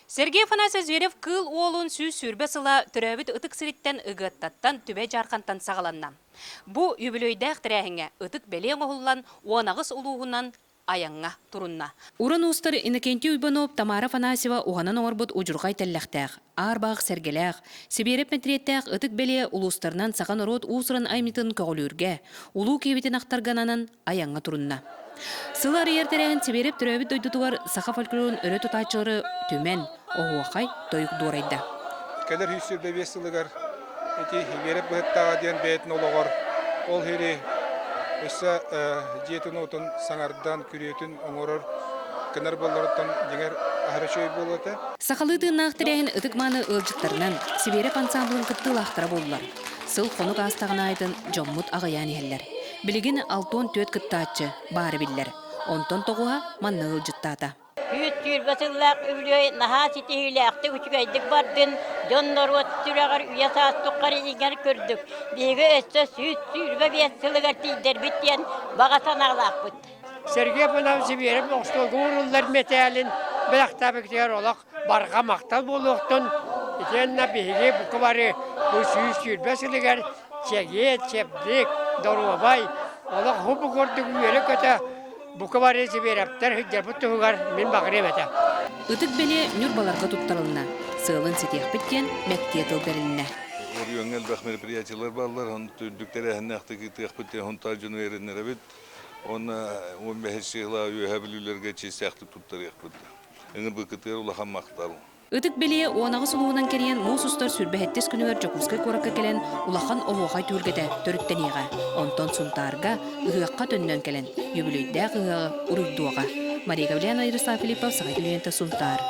Сергей Афанасьевич Зверев кыл олун сүүс сүрбе сыла төрөбүт ытык сириттен ыгыттаттан түбе жаркантан сагаланна. Бу юбилейдәк тирәһеңе ытык белең оһуллан уанагыс улуһунан аяңга турунна. Уран устар Иннокентий Уйбанов Тамара Афанасьева уганан орбут ужургай телләхтәк, арбах сергеләк, сибереп метреттәк ытык беле улустарнан саган орот усырын аймитын көглүргә, улуу кебитен актаргананан аяңга турунна. Сылар ертерәһен сибереп төрөбүт дойдутугар саха фольклорун өрө тутачылары төмен, оһуакай тойук дуорайда. Кәлер хүсүр бебесилыгар эти береп быттага ден бетин ологор. Ол хири өсө жетин отун саңардан күрөтүн оңорор кынар боллордан дигер ахрачой болота. Сахалыдын нахтыряһын ытыкманы ылжыттарынан сибереп ансамблын кыттылахтара боллар. Сыл хонук астагына айтын жоммут агаян эллер. Билигин алтон төт кыттаачы бары биллер. Онтон тогуа манны ылжыттата. Үттүр басыллак үлөй наха ситейләкте үчгәйдик бардын. Жоннор өттүрәгәр уясас туккары игәр күрдүк. Биге өстө сүт сүрбә бесилгәр тидер биттен багатаналак бут. Сергей Афанасьев беріп, оқтолғырылар металін білақтабықтер олақ барға мақтал болуқтын. Етенна бейге бұқы бары бұл сүйіс сүрбәсілігер чегет, чептік, дорубай. Олақ хұбы көрдік үйері көті бұқы бары себерептер хүддер бұтты ғығар мен бағырем әті. Ытык беле нүрбаларға туттарылына, сылын сетех біткен мәкте тылдарылына. Орыйоңел бақ мероприятиялар баллар, он түрдіктері әннәқті кетех бітті, он тажыны өрінер әбіт. Он 15 жылға үйе білулерге чесяқты тұттар еқпіді. Әңір бұқытыр ұлақан мақтал. Ытык беле оңағы сұлуынан керен мұс ұстар сүрбәхеттес күнігер Жокускай қораққа келен ұлақан оғуғай түргеде түріттен еға. Онтон сұнтарға ұғыққа төннен келен. Юбилейдәқ ұғығы ұрыйдуаға. Мария Гавлияна, Ириса Филиппов, Сағай Клиента, Сунтар.